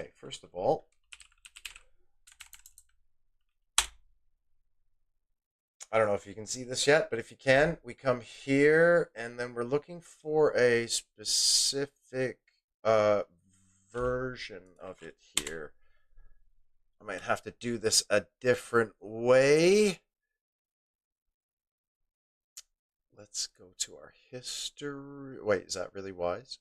Okay, first of all, I don't know if you can see this yet, but if you can, we come here and then we're looking for a specific version of it here. I might have to do this a different way. Let's go to our history. Wait, is that really wise?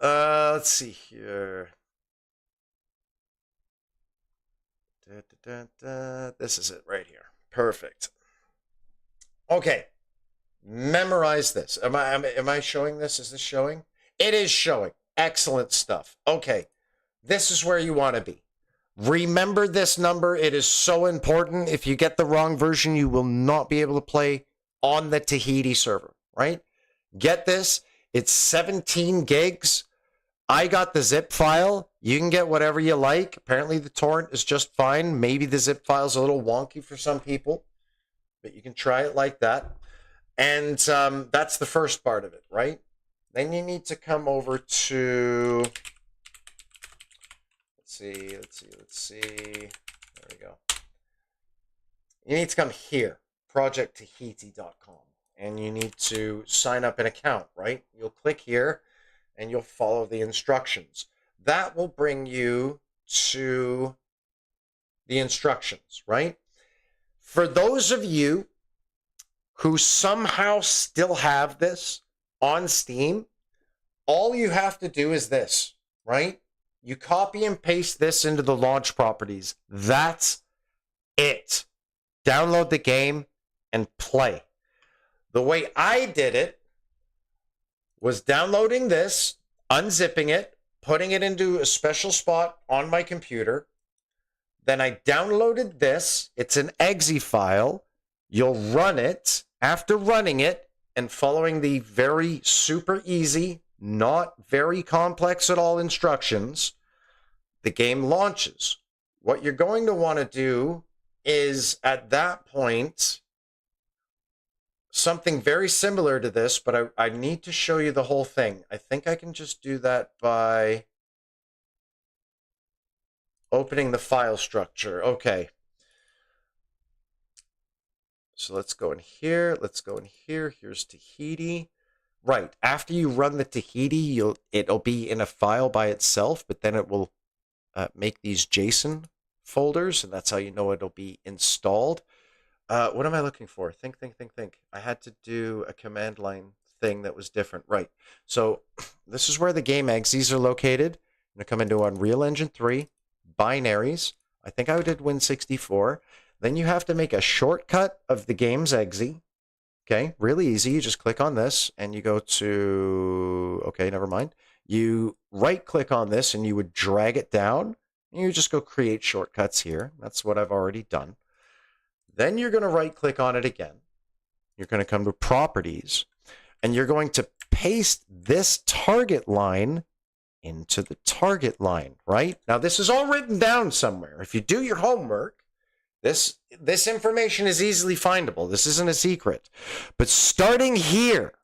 Let's see here. This is it right here. Perfect. Okay. Memorize this. Am I showing this? Is this showing? It is showing. Excellent stuff. Okay. This is where you want to be. Remember this number. It is so important. If you get the wrong version, you will not be able to play on the Tahiti server, right? Get this. It's 17 gigs. I got the zip file. You can get whatever you like. Apparently the torrent is just fine. Maybe the zip file is a little wonky for some people, but you can try it like that. And that's the first part of it, right? Then you need to come over to, let's see. There we go. You need to come here, projecttahiti.com, and you need to sign up an account, right? You'll click here and you'll follow the instructions. That will bring you to the instructions, right? For those of you who somehow still have this on Steam, all you have to do is this, right? You copy and paste this into the launch properties. That's it. Download the game and play. The way I did it was downloading this, unzipping it, putting it into a special spot on my computer. Then I downloaded this. It's an exe file. You'll run it. After running it and following the very super easy, not very complex at all instructions, the game launches. What you're going to want to do is at that point something very similar to this, but I need to show you the whole thing. I think I can just do that by opening the file structure. Okay. So let's go in here. Let's go in here. Here's Tahiti. Right. After you run the Tahiti, it'll be in a file by itself, but then it will make these JSON folders, and that's how you know it'll be installed. What am I looking for? Think. I had to do a command line thing that was different. Right. So this is where the game exes are located. I'm going to come into Unreal Engine 3, binaries. I think I did Win64. Then you have to make a shortcut of the game's exe. Okay, really easy. You just click on this and you go to, okay, never mind. You right click on this and you would drag it down. And you just go create shortcuts here. That's what I've already done. Then you're going to right click on it again. You're going to come to properties and you're going to paste this target line into the target line, right? Now this is all written down somewhere. If you do your homework, this information is easily findable. This isn't a secret. But starting here,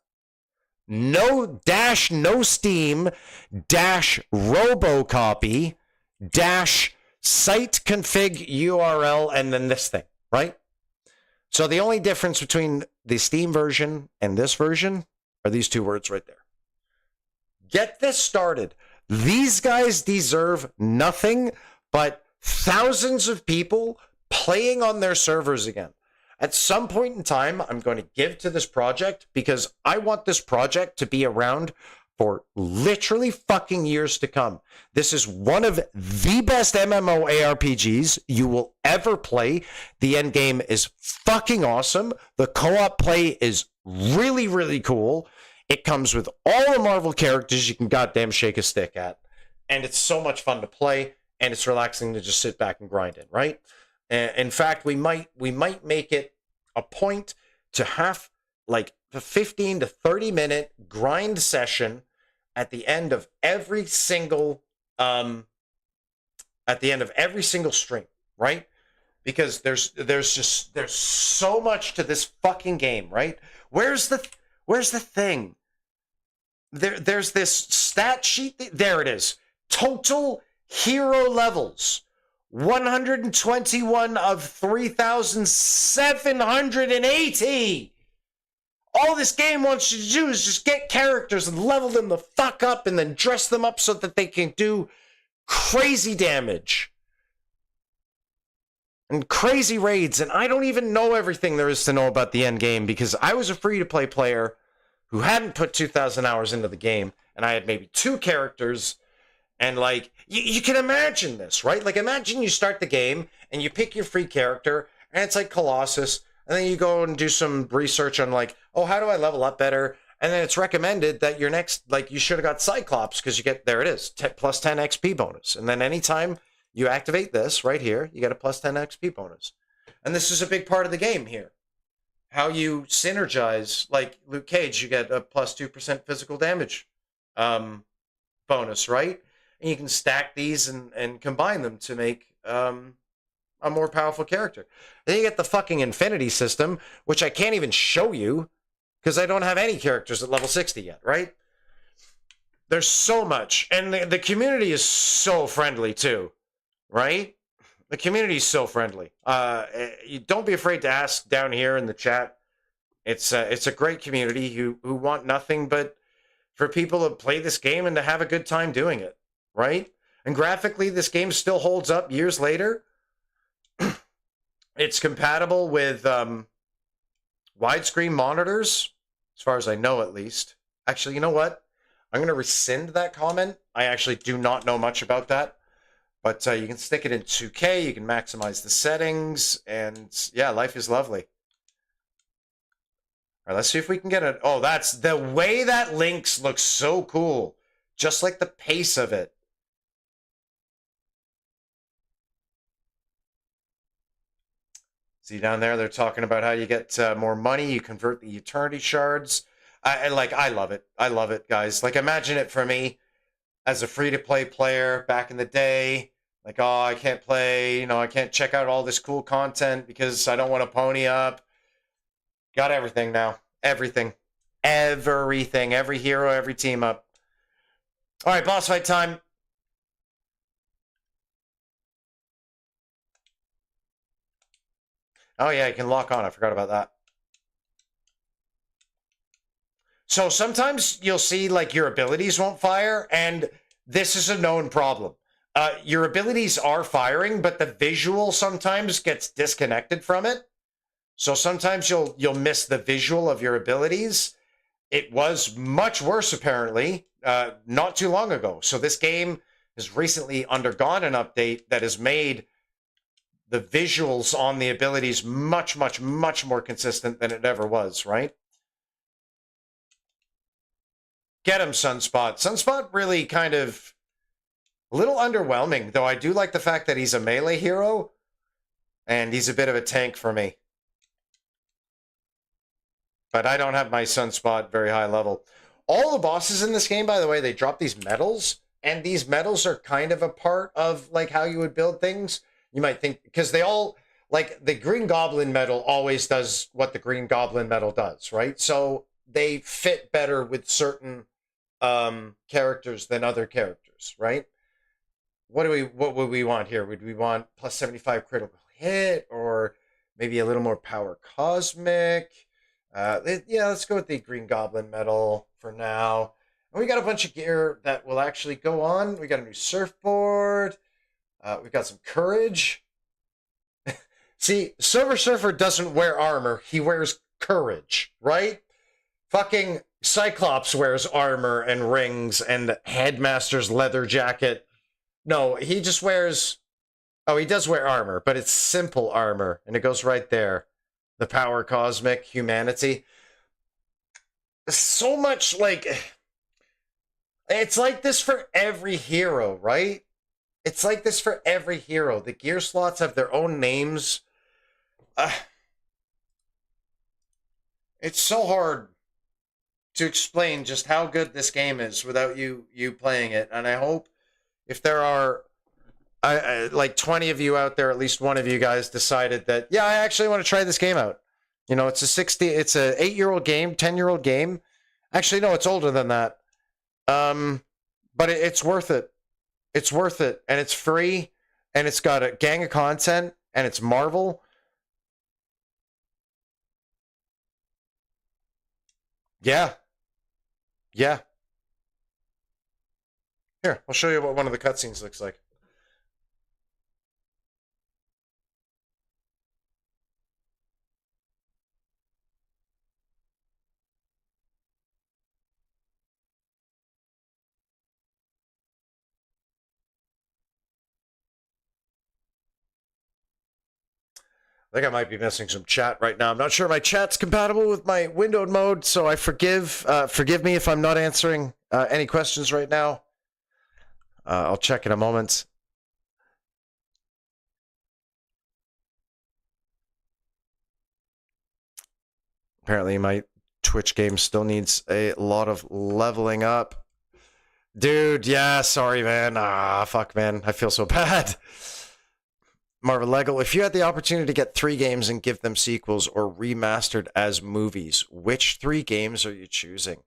no Steam dash robocopy dash site config URL and then this thing, right? So the only difference between the Steam version and this version are these two words right there. Get this started. These guys deserve nothing but thousands of people playing on their servers again. At some point in time, I'm going to give to this project because I want this project to be around for literally fucking years to come. This is one of the best MMO ARPGs you will ever play. The end game is fucking awesome. The co-op play is really, really cool. It comes with all the Marvel characters you can goddamn shake a stick at. And it's so much fun to play, and it's relaxing to just sit back and grind in, right? In fact, we might make it a point to have like a 15 to 30 minute grind session at the end of every single stream, right? Because there's so much to this fucking game, right? Where's the thing? there's this stat sheet. There it is. Total hero levels. 121 of 3,780. All this game wants you to do is just get characters and level them the fuck up and then dress them up so that they can do crazy damage and crazy raids. And I don't even know everything there is to know about the end game because I was a free-to-play player who hadn't put 2,000 hours into the game, and I had maybe 2 characters. And, like, you can imagine this, right? Like, imagine you start the game, and you pick your free character, and it's like Colossus, and then you go and do some research on, like, oh, how do I level up better? And then it's recommended that your next, like, you should have got Cyclops, because you get, there it is, plus 10 XP bonus. And then anytime you activate this right here, you get a plus 10 XP bonus. And this is a big part of the game here. How you synergize, like Luke Cage, you get a plus 2% physical damage bonus, right? And you can stack these and combine them to make a more powerful character. Then you get the fucking Infinity system, which I can't even show you because I don't have any characters at level 60 yet, right? There's so much. And the community is so friendly too, right? The community is so friendly. You don't be afraid to ask down here in the chat. It's a great community who want nothing but for people to play this game and to have a good time doing it, right? And graphically, this game still holds up years later. It's compatible with widescreen monitors, as far as I know, at least. Actually, you know what? I'm going to rescind that comment. I actually do not know much about that. But you can stick it in 2K, you can maximize the settings, and yeah, life is lovely. All right, let's see if we can get it. Oh, that's the way that links looks so cool. Just like the pace of it. See down there, they're talking about how you get more money, you convert the Eternity Shards. I love it. I love it, guys. Like, imagine it for me as a free-to-play player back in the day. Like, oh, I can't play, you know, I can't check out all this cool content because I don't want to pony up. Got everything now. Everything. Everything. Every hero, every team up. All right, boss fight time. Oh, yeah, you can lock on. I forgot about that. So sometimes you'll see, like, your abilities won't fire, and this is a known problem. Your abilities are firing, but the visual sometimes gets disconnected from it. So sometimes you'll miss the visual of your abilities. It was much worse, apparently, not too long ago. So this game has recently undergone an update that has made the visuals on the abilities much, much, much more consistent than it ever was, right? Get him, Sunspot. Sunspot really kind of a little underwhelming, though I do like the fact that he's a melee hero, and he's a bit of a tank for me. But I don't have my Sunspot very high level. All the bosses in this game, by the way, they drop these medals, and these medals are kind of a part of, like, how you would build things. You might think, because they all, like, the Green Goblin medal always does what the Green Goblin medal does, right? So they fit better with certain characters than other characters, right? What would we want here? Would we want plus 75 critical hit, or maybe a little more power cosmic? Yeah, let's go with the Green Goblin medal for now. And we got a bunch of gear that will actually go on. We got a new surfboard. We've got some courage. See, Silver Surfer doesn't wear armor. He wears courage, right? Fucking Cyclops wears armor and rings and Headmaster's leather jacket. No, he just wears... Oh, he does wear armor, but it's simple armor, and it goes right there. The power cosmic, humanity. So much, like... It's like this for every hero, right? It's like this for every hero. The gear slots have their own names. It's so hard to explain just how good this game is without you playing it. And I hope if there are like 20 of you out there, at least one of you guys decided that, yeah, I actually want to try this game out. You know, it's a 8-year-old game, 10-year-old game. Actually, no, it's older than that. But it's worth it. It's worth it, and it's free, and it's got a gang of content, and it's Marvel. Yeah, yeah. Here, I'll show you what one of the cutscenes looks like. I think I might be missing some chat right now. I'm not sure my chat's compatible with my windowed mode, so I forgive me if I'm not answering any questions right now. I'll check in a moment. Apparently, my Twitch game still needs a lot of leveling up. Dude, yeah, sorry, man. Fuck, man. I feel so bad. Marvel Lego, if you had the opportunity to get 3 games and give them sequels or remastered as movies, which 3 games are you choosing?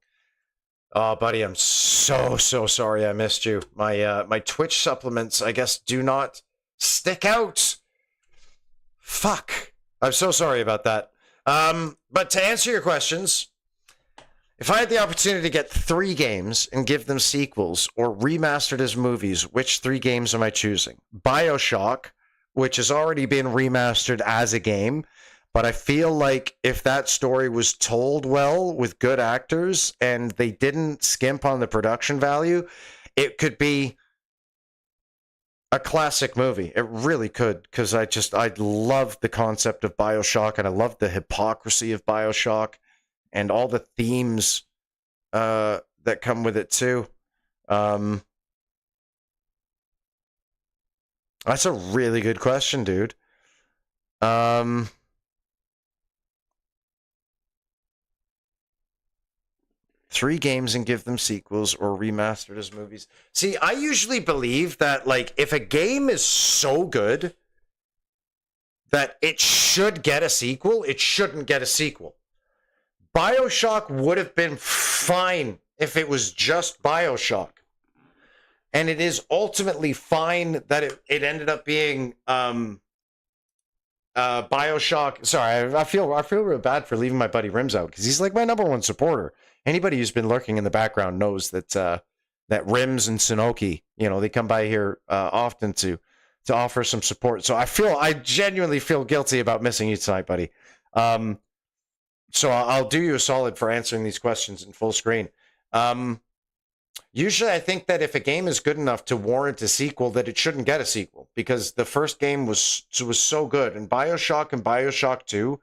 Oh, buddy, I'm so sorry I missed you. My Twitch supplements, I guess, do not stick out. Fuck. I'm so sorry about that. But to answer your questions, if I had the opportunity to get 3 games and give them sequels or remastered as movies, which 3 games am I choosing? BioShock, which has already been remastered as a game, but I feel like if that story was told well with good actors and they didn't skimp on the production value, it could be a classic movie. It really could, because I love the concept of BioShock, and I love the hypocrisy of BioShock and all the themes that come with it too. That's a really good question, dude. 3 games and give them sequels or remastered as movies. See, I usually believe that, like, if a game is so good that it should get a sequel, it shouldn't get a sequel. BioShock would have been fine if it was just BioShock. And it is ultimately fine that it ended up being BioShock. Sorry, I feel real bad for leaving my buddy Rims out because he's like my number 1 supporter. Anybody who's been lurking in the background knows that that Rims and Sunoki, they come by here often to offer some support. So I genuinely feel guilty about missing you tonight, buddy. So I'll do you a solid for answering these questions in full screen. Usually I think that if a game is good enough to warrant a sequel, that it shouldn't get a sequel because the first game was so good. And BioShock 2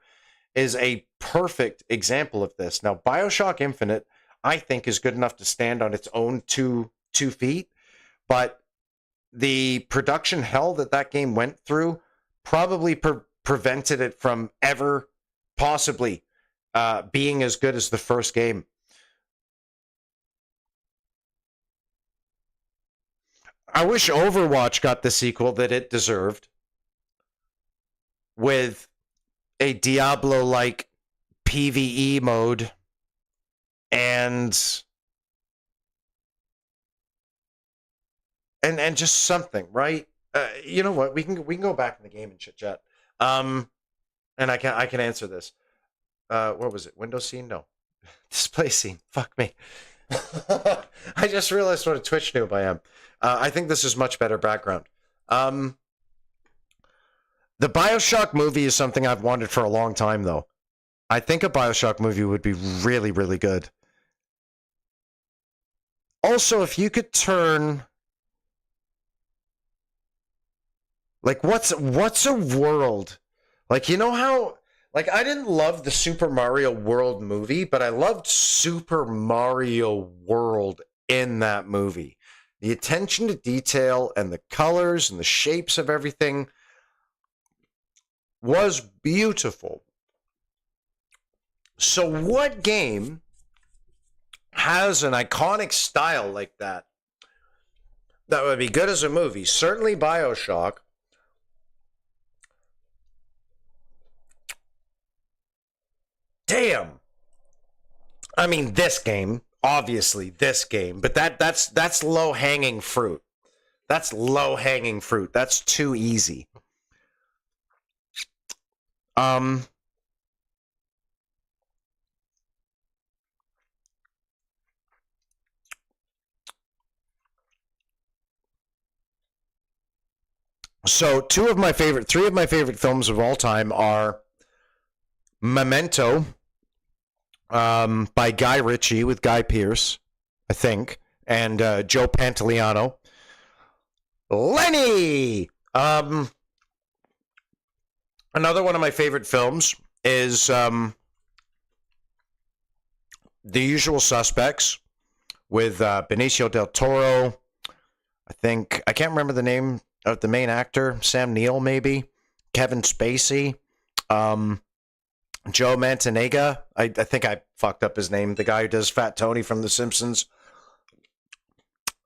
is a perfect example of this. Now, BioShock Infinite, I think, is good enough to stand on its own two feet, but the production hell that game went through probably prevented it from ever possibly being as good as the first game. I wish Overwatch got the sequel that it deserved with a Diablo-like PvE mode and just something, right? You know what? We can go back in the game and chit chat. And I can answer this. What was it? Window scene? No. Display scene. Fuck me. I just realized what a Twitch noob I am. I think this is much better background. The BioShock movie is something I've wanted for a long time, though. I think a BioShock movie would be really, really good. Also, if you could turn... Like, what's a world? Like, you know how... Like, I didn't love the Super Mario World movie, but I loved Super Mario World in that movie. The attention to detail and the colors and the shapes of everything was beautiful. So what game has an iconic style like that would be good as a movie? Certainly BioShock. Damn. I mean, this game, obviously this game, but that's low-hanging fruit. That's low-hanging fruit. That's too easy. So three of my favorite films of all time are Memento, by Guy Ritchie with Guy Pearce, I think, and Joe Pantoliano. Lenny. Another one of my favorite films is The Usual Suspects with Benicio del Toro. I can't remember the name of the main actor. Sam Neill, maybe. Kevin Spacey. Joe Mantegna. I think I fucked up his name. The guy who does Fat Tony from The Simpsons.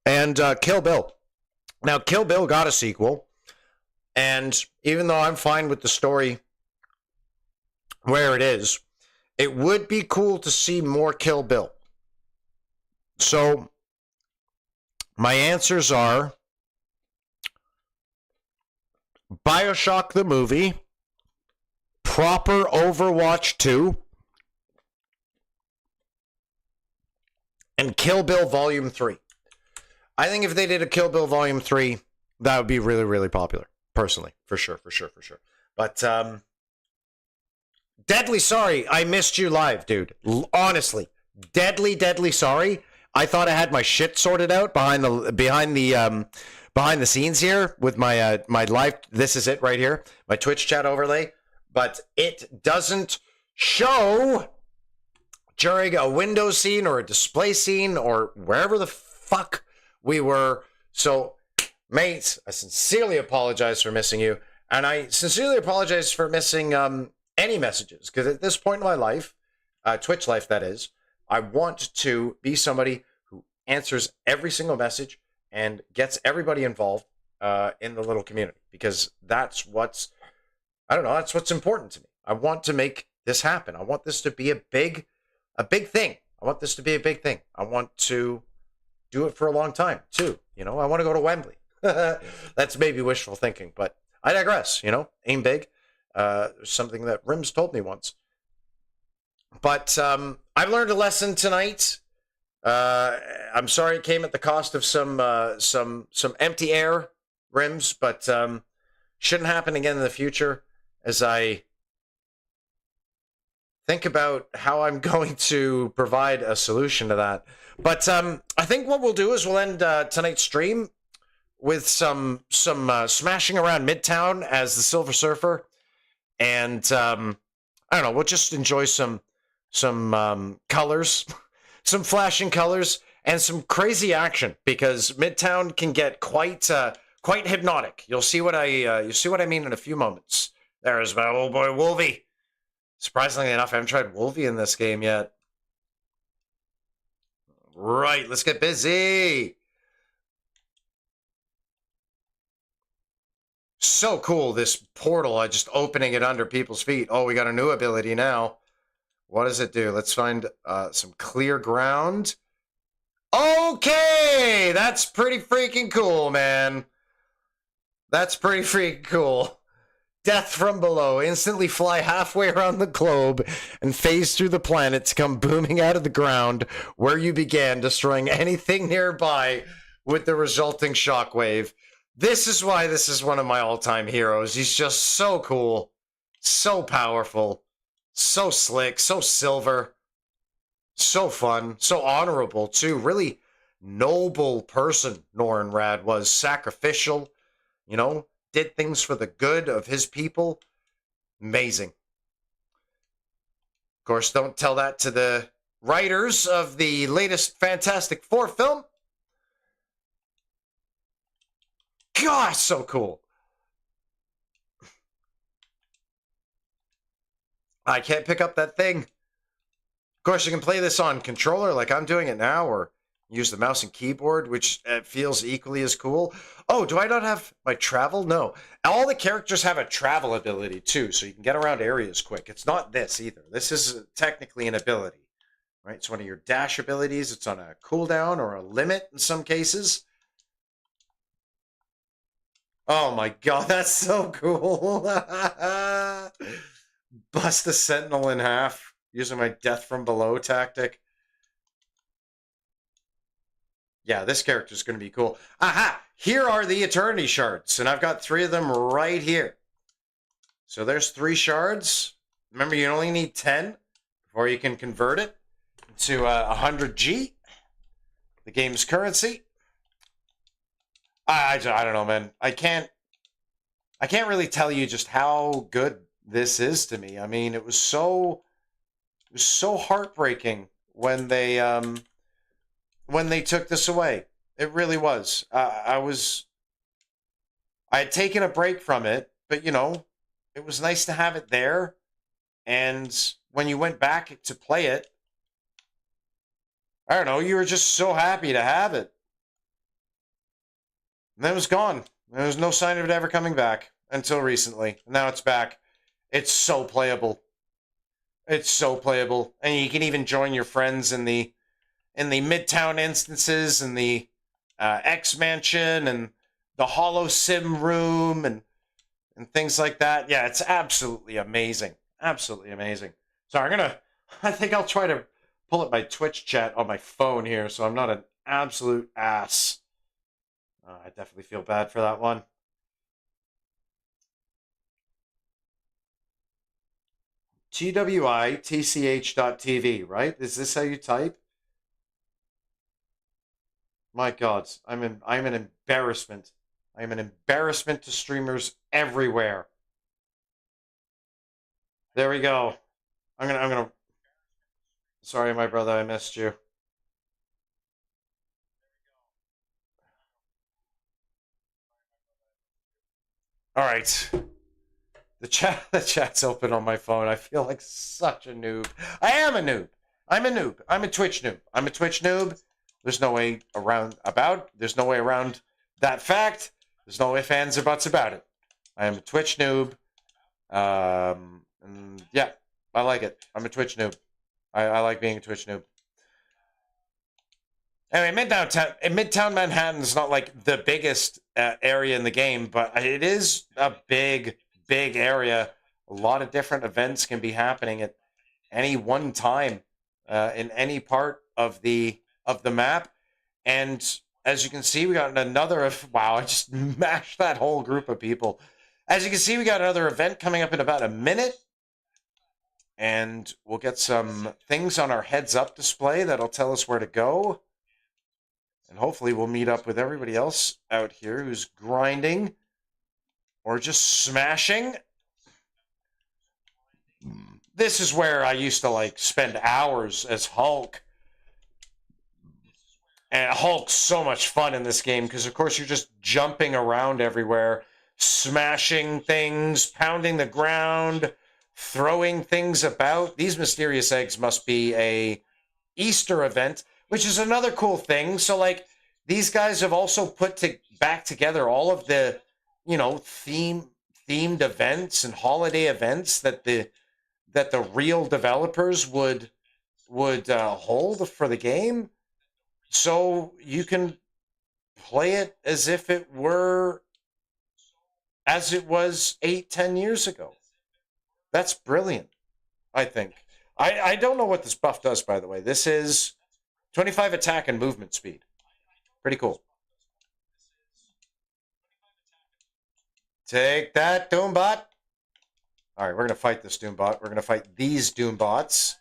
And Kill Bill. Now, Kill Bill got a sequel. And even though I'm fine with the story where it is, it would be cool to see more Kill Bill. So, my answers are BioShock the movie, proper Overwatch 2, and Kill Bill Volume 3. I think if they did a Kill Bill Volume 3, that would be really, really popular. Personally, for sure. But, deadly sorry I missed you live, dude. Honestly, deadly sorry. I thought I had my shit sorted out behind the scenes here with my my live. This is it right here, my Twitch chat overlay. But it doesn't show during a window scene or a display scene or wherever the fuck we were. So, mates, I sincerely apologize for missing you. And I sincerely apologize for missing any messages. Because at this point in my life, Twitch life that is, I want to be somebody who answers every single message and gets everybody involved in the little community. Because that's what's important to me. I want to make this happen. I want this to be a big thing. I want this to be a big thing. I want to do it for a long time, too. You know, I want to go to Wembley. That's maybe wishful thinking, but I digress, you know, aim big. Something that Rims told me once. But I've learned a lesson tonight. I'm sorry it came at the cost of some empty air, Rims, but shouldn't happen again in the future as I think about how I'm going to provide a solution to that. But I think what we'll do is we'll end tonight's stream with some smashing around Midtown as the Silver Surfer, and I don't know. We'll just enjoy some colors, some flashing colors, and some crazy action because Midtown can get quite hypnotic. You'll see what I mean in a few moments. There's my old boy Wolvie. Surprisingly enough, I haven't tried Wolvie in this game yet. Right, let's get busy. So cool, this portal, just opening it under people's feet. Oh, we got a new ability now. What does it do? Let's find some clear ground. Okay, that's pretty freaking cool, man. That's pretty freaking cool. Death from below. Instantly fly halfway around the globe and phase through the planet to come booming out of the ground where you began, destroying anything nearby with the resulting shockwave. This is why this is one of my all-time heroes. He's just so cool, so powerful, so slick, so silver, so fun, so honorable, too. Really noble person Norrin Radd was. Sacrificial, you know, did things for the good of his people. Amazing. Of course, don't tell that to the writers of the latest Fantastic Four film. Gosh, so cool. I can't pick up that thing. Of course, you can play this on controller like I'm doing it now, or use the mouse and keyboard, which feels equally as cool. Oh, do I not have my travel? No. All the characters have a travel ability, too, so you can get around areas quick. It's not this, either. This is technically an ability. Right? It's one of your dash abilities. It's on a cooldown or a limit in some cases. Oh my god, that's so cool. Bust the sentinel in half using my death from below tactic. Yeah, this character is going to be cool. Aha! Here are the Eternity Shards, and I've got 3 of them right here. So there's 3 shards. Remember, you only need 10 before you can convert it to 100G, the game's currency. I don't know, man. I can't really tell you just how good this is to me. I mean, it was so heartbreaking when they took this away. It really was. I had taken a break from it, but you know, it was nice to have it there. And when you went back to play it, I don't know, you were just so happy to have it. And then it was gone. There was no sign of it ever coming back until recently. Now it's back. It's so playable. It's so playable. And you can even join your friends in the Midtown instances and the X Mansion and the Hollow Sim room and things like that. Yeah, it's absolutely amazing. Absolutely amazing. So I think I'll try to pull up my Twitch chat on my phone here so I'm not an absolute ass. I definitely feel bad for that one. TWITCH.TV, right? Is this how you type? My God, I'm an embarrassment. I am an embarrassment to streamers everywhere. There we go. I'm gonna. Sorry, my brother, I missed you. All right. The chat's open on my phone. I feel like such a noob. I am a noob. I'm a noob. I'm a Twitch noob. I'm a Twitch noob. There's no way around There's no way around that fact. There's no ifs, ands, or buts about it. I am a Twitch noob. And yeah, I like it. I'm a Twitch noob. I like being a Twitch noob. Anyway, Midtown Manhattan is not like the biggest area in the game, but it is a big area. A lot of different events can be happening at any one time in any part of the map. And as you can see, we got another. Wow, I just mashed that whole group of people. As you can see, we got another event coming up in about a minute. And we'll get some things on our heads-up display that'll tell us where to go. And hopefully we'll meet up with everybody else out here who's grinding or just smashing. This is where I used to like spend hours as Hulk. And Hulk's so much fun in this game because, of course, you're just jumping around everywhere, smashing things, pounding the ground, throwing things about. These mysterious eggs must be a Easter event, which is another cool thing. So, like, these guys have also put back together all of the, you know, themed events and holiday events that the real developers would hold for the game. So you can play it as if it were as it was 8-10 years ago. That's brilliant, I think. I don't know what this buff does, by the way. This is 25 attack and movement speed. Pretty cool. Take that, Doombot. All right, we're going to fight this Doombot. We're going to fight these Doombots.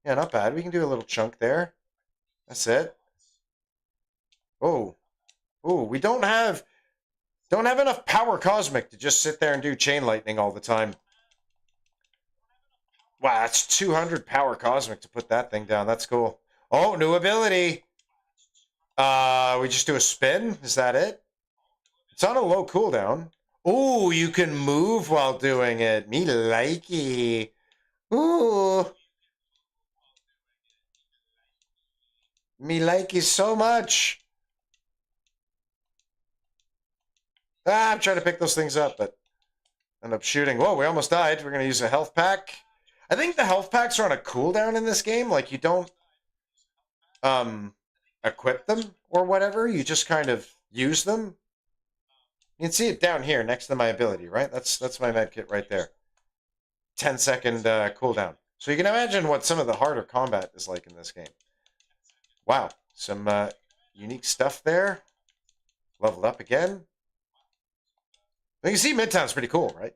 Yeah, not bad. We can do a little chunk there. That's it. Oh. Oh, we don't have enough power cosmic to just sit there and do chain lightning all the time. Wow, that's 200 power cosmic to put that thing down. That's cool. Oh, new ability. We just do a spin? Is that it? It's on a low cooldown. Ooh, you can move while doing it. Me likey. Ooh. Me likey so much. I'm trying to pick those things up, but end up shooting. Whoa, we almost died. We're going to use a health pack. I think the health packs are on a cooldown in this game. Like, you don't um equip them or whatever. You just kind of use them. You can see it down here next to my ability, right? That's my med kit right there. 10-second cooldown. So you can imagine what some of the harder combat is like in this game. Wow, some unique stuff there. Leveled up again. You can see Midtown's pretty cool, right?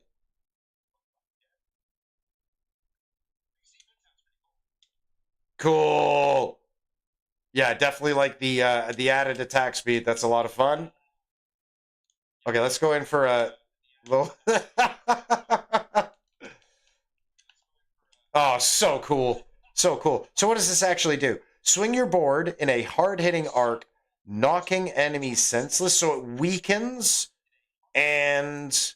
Cool. Yeah, definitely like the added attack speed. That's a lot of fun. Okay, let's go in for a little. Oh, so cool. So cool. So what does this actually do? Swing your board in a hard-hitting arc, knocking enemies senseless, so it weakens and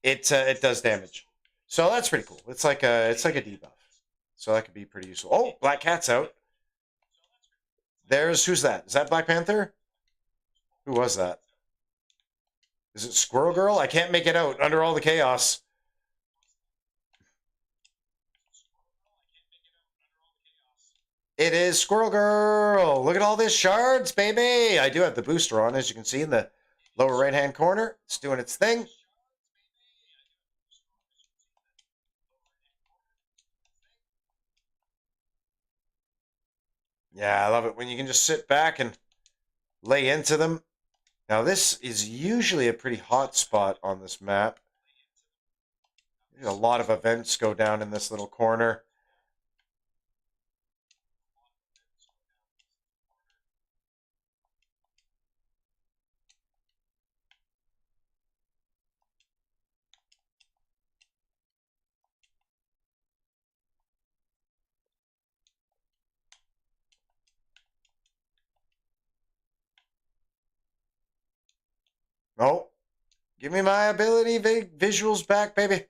it does damage. So that's pretty cool. It's like a debuff. So that could be pretty useful. Oh, Black Cat's out. Who's that? Is that Black Panther? Who was that? Is it Squirrel Girl? I can't make it out under all the chaos. It is Squirrel Girl. Look at all these shards, baby. I do have the booster on, as you can see in the lower right-hand corner. It's doing its thing. Yeah, I love it when you can just sit back and lay into them. Now, this is usually a pretty hot spot on this map. A lot of events go down in this little corner. Oh, give me my ability visuals back, baby.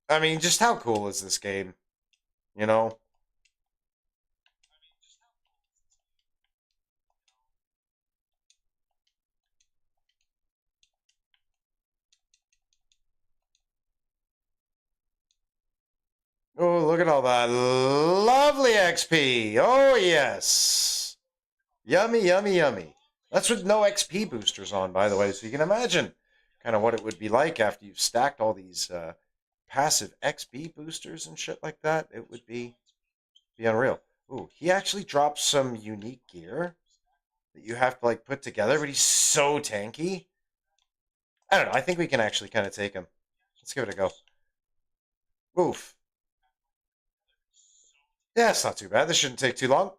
I mean, just how cool is this game? You know? Oh, look at all that lovely XP. Oh, yes. Yummy, yummy, yummy. That's with no XP boosters on, by the way, so you can imagine kind of what it would be like after you've stacked all these passive XP boosters and shit like that. It would be unreal. Ooh, he actually drops some unique gear that you have to like put together, but he's so tanky. I don't know. I think we can actually kind of take him. Let's give it a go. Oof. Yeah, it's not too bad. This shouldn't take too long.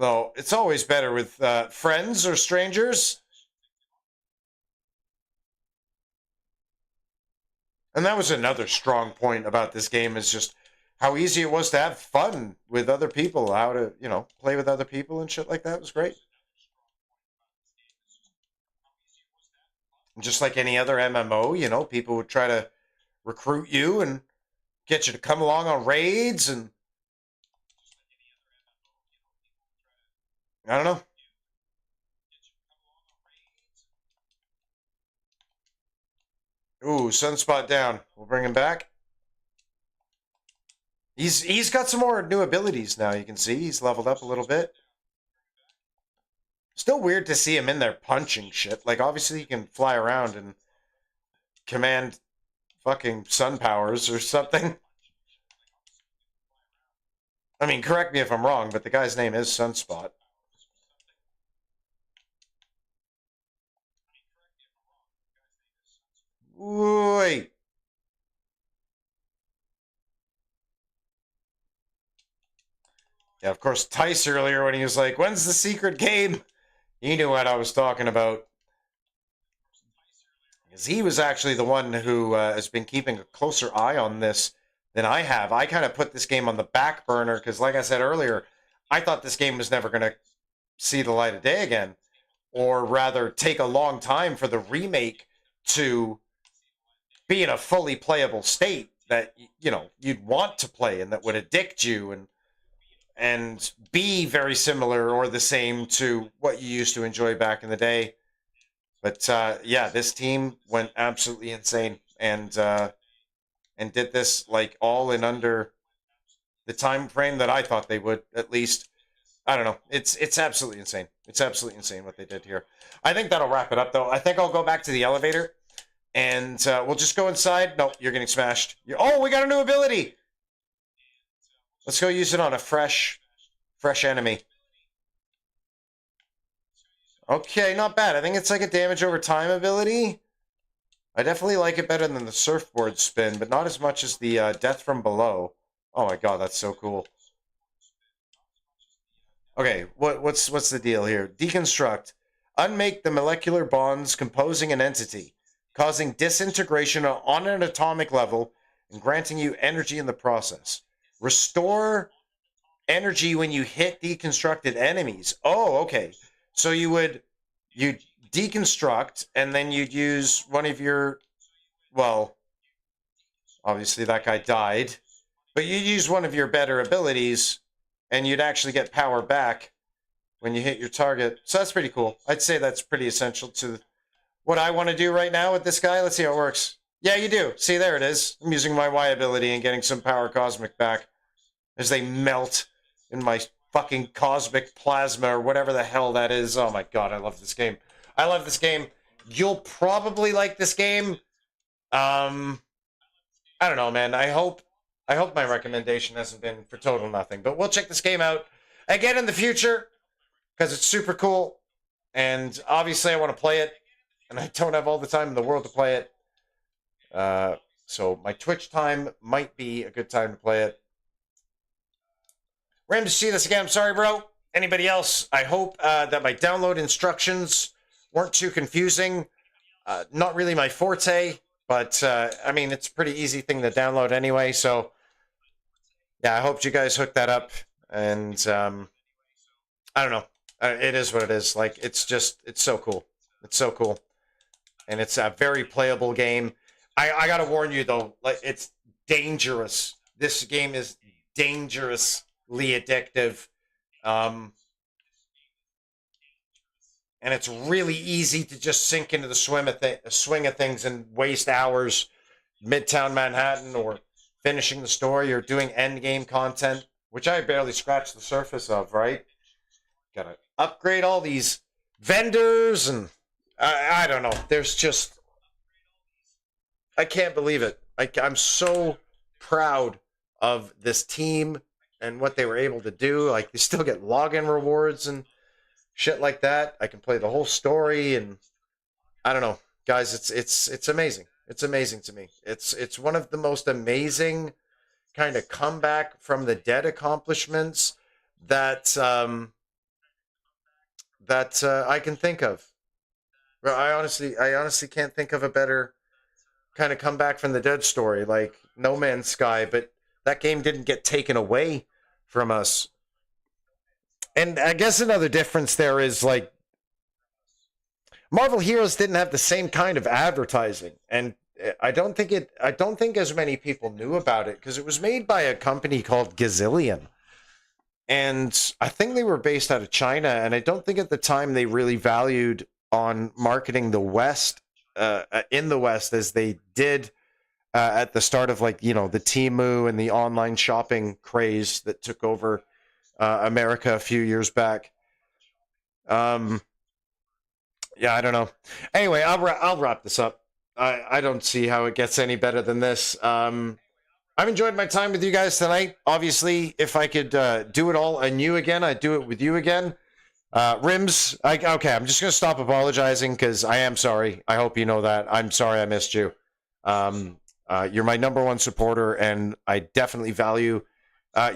Though it's always better with friends or strangers. And that was another strong point about this game is just how easy it was to have fun with other people, how to, play with other people and shit like that was great. And just like any other MMO, people would try to recruit you and get you to come along on raids and I don't know. Ooh, Sunspot down. We'll bring him back. He's got some more new abilities now. You can see he's leveled up a little bit. Still weird to see him in there punching shit. Like obviously he can fly around and command fucking sun powers or something. I mean, correct me if I'm wrong, but the guy's name is Sunspot. Wait. Yeah, of course, Tice earlier when he was like, when's the secret game? He knew what I was talking about. Because he was actually the one who has been keeping a closer eye on this than I have. I kind of put this game on the back burner because, like I said earlier, I thought this game was never going to see the light of day again. Or rather, take a long time for the remake to be in a fully playable state that, you'd want to play and that would addict you and be very similar or the same to what you used to enjoy back in the day. But yeah, this team went absolutely insane and did this like all in under the time frame that I thought they would, at least. I don't know. It's absolutely insane. It's absolutely insane what they did here. I think that'll wrap it up, though. I think I'll go back to the elevator, and we'll just go inside. No, you're getting smashed. Oh, we got a new ability. Let's go use it on a fresh enemy. Okay, not bad. I think it's like a damage over time ability. I definitely like it better than the surfboard spin, but not as much as the death from below. Oh my god, that's so cool. Okay, what's the deal here? Deconstruct. Unmake the molecular bonds composing an entity, causing disintegration on an atomic level and granting you energy in the process. Restore energy when you hit deconstructed enemies. Oh, okay. So you deconstruct and then you'd use one of your, well, obviously that guy died, but you use one of your better abilities and you'd actually get power back when you hit your target. So that's pretty cool. I'd say that's pretty essential to what I want to do right now with this guy. Let's see how it works. Yeah, you do. See, there it is. I'm using my Y ability and getting some power cosmic back as they melt in my fucking cosmic plasma or whatever the hell that is. Oh my god, I love this game. I love this game. You'll probably like this game. I don't know, man. I hope my recommendation hasn't been for total nothing. But we'll check this game out again in the future because it's super cool. And obviously I want to play it. And I don't have all the time in the world to play it. So my Twitch time might be a good time to play it. Ram, to see this again. I'm sorry, bro. Anybody else? I hope that my download instructions weren't too confusing. Not really my forte, but I mean, it's a pretty easy thing to download anyway. So yeah, I hope you guys hooked that up. And I don't know. It is what it is. Like, it's so cool. It's so cool. And it's a very playable game. I gotta warn you though, like, it's dangerous. This game is dangerously addictive. And it's really easy to just sink into the swing of things and waste hours Midtown Manhattan or finishing the story or doing end game content, which I barely scratched the surface of, right? Gotta upgrade all these vendors and I don't know. There's just, I can't believe it. I'm so proud of this team and what they were able to do. Like, you still get login rewards and shit like that. I can play the whole story, and I don't know, guys. It's amazing. It's amazing to me. It's one of the most amazing kind of comeback from the dead accomplishments that I can think of. Well, I honestly can't think of a better kind of comeback from the dead story, like No Man's Sky, but that game didn't get taken away from us. And I guess another difference there is, like, Marvel Heroes didn't have the same kind of advertising, and I don't think as many people knew about it because it was made by a company called Gazillion. And I think they were based out of China, and I don't think at the time they really valued on marketing the West in the West as they did at the start of, like, the Temu and the online shopping craze that took over America a few years back. Yeah, I don't know. Anyway, I'll wrap this up. I don't see how it gets any better than this. I've enjoyed my time with you guys tonight. Obviously, if I could do it all anew again, I'd do it with you again. Rims, okay, I'm just going to stop apologizing because I am sorry. I hope you know that. I'm sorry I missed you. You're my number one supporter, and I definitely value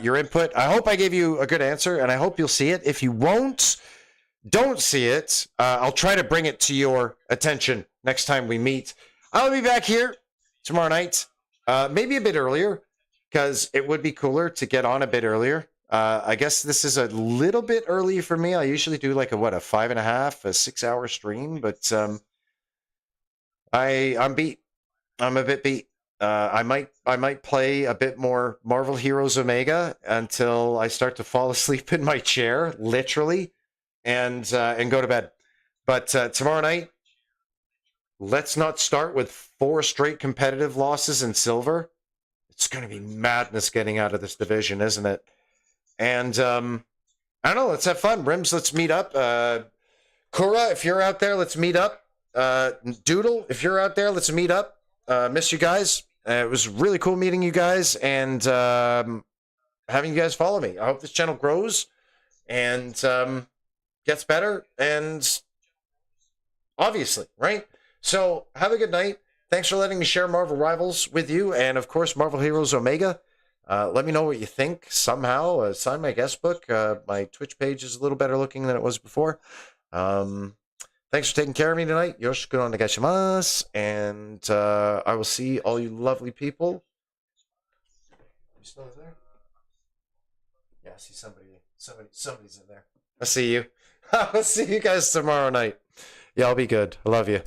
your input. I hope I gave you a good answer, and I hope you'll see it. If you don't see it, I'll try to bring it to your attention next time we meet. I'll be back here tomorrow night, maybe a bit earlier, because it would be cooler to get on a bit earlier. I guess this is a little bit early for me. I usually do like a 5.5, a 6-hour stream, but I'm beat. I'm a bit beat. I might play a bit more Marvel Heroes Omega until I start to fall asleep in my chair, literally, and go to bed. But tomorrow night, let's not start with 4 straight competitive losses in silver. It's going to be madness getting out of this division, isn't it? And I don't know. Let's have fun. Rims, let's meet up. Kura, if you're out there, let's meet up. Doodle, if you're out there, let's meet up. Miss you guys. It was really cool meeting you guys and having you guys follow me. I hope this channel grows and gets better. And obviously, right? So have a good night. Thanks for letting me share Marvel Rivals with you. And of course, Marvel Heroes Omega. Let me know what you think somehow. Sign my guest book. My Twitch page is a little better looking than it was before. Thanks for taking care of me tonight. Yoshiko onegaishimasu. And I will see all you lovely people. You still there? Yeah, I see somebody's in there. I'll see you. I'll see you guys tomorrow night. Y'all be good. I love you.